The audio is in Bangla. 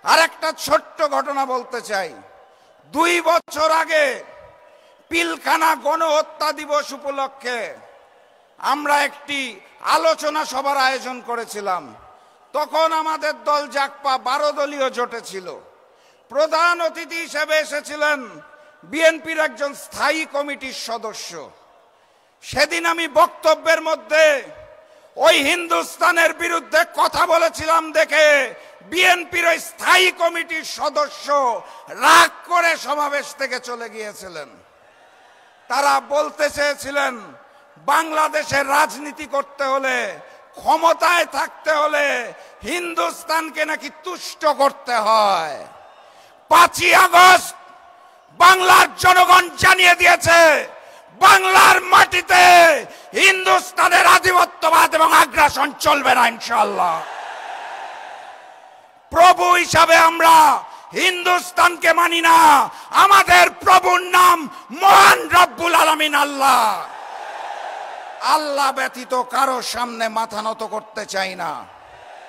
আর একটা ছোট্ট ঘটনা বলতে চাই। 2 বছর আগে পিলখানা গণহত্যা দিবস উপলক্ষে আমরা একটি আলোচনা সভার আয়োজন করেছিলাম। তখন আমাদের দল জাগপা 12 দলীয় জোটে ছিল। প্রধান অতিথি হিসেবে এসেছিলেন বিএনপির একজন স্থায়ী কমিটির সদস্য। সেদিন আমি বক্তব্যের মধ্যে ওই হিন্দুস্তানের বিরুদ্ধে কথা বলেছিলাম দেখে বিএনপির ওই স্থায়ী কমিটির সদস্য রাগ করে সমাবেশ থেকে চলে গিয়েছিলেন। তারা বলতে চেয়েছিলেন বাংলাদেশের রাজনীতি করতে হলে, ক্ষমতায় থাকতে হলে হিন্দুস্তানকে নাকি তুষ্ট করতে হয়। 5ই আগস্ট বাংলার জনগণ জানিয়ে দিয়েছে বাংলার মাটিতে হিন্দুস্তানের আধিপত্যবাদ এবং আগ্রাসন চলবে না ইনশাআল্লাহ। প্রভু হিসাবে আমরা হিন্দুস্তানকে মানি না। আমাদের প্রভুর নাম মহান রব্বুল আলামিন আল্লাহ। আল্লাহ ব্যতীত কারো সামনে মাথা নত করতে চাই না।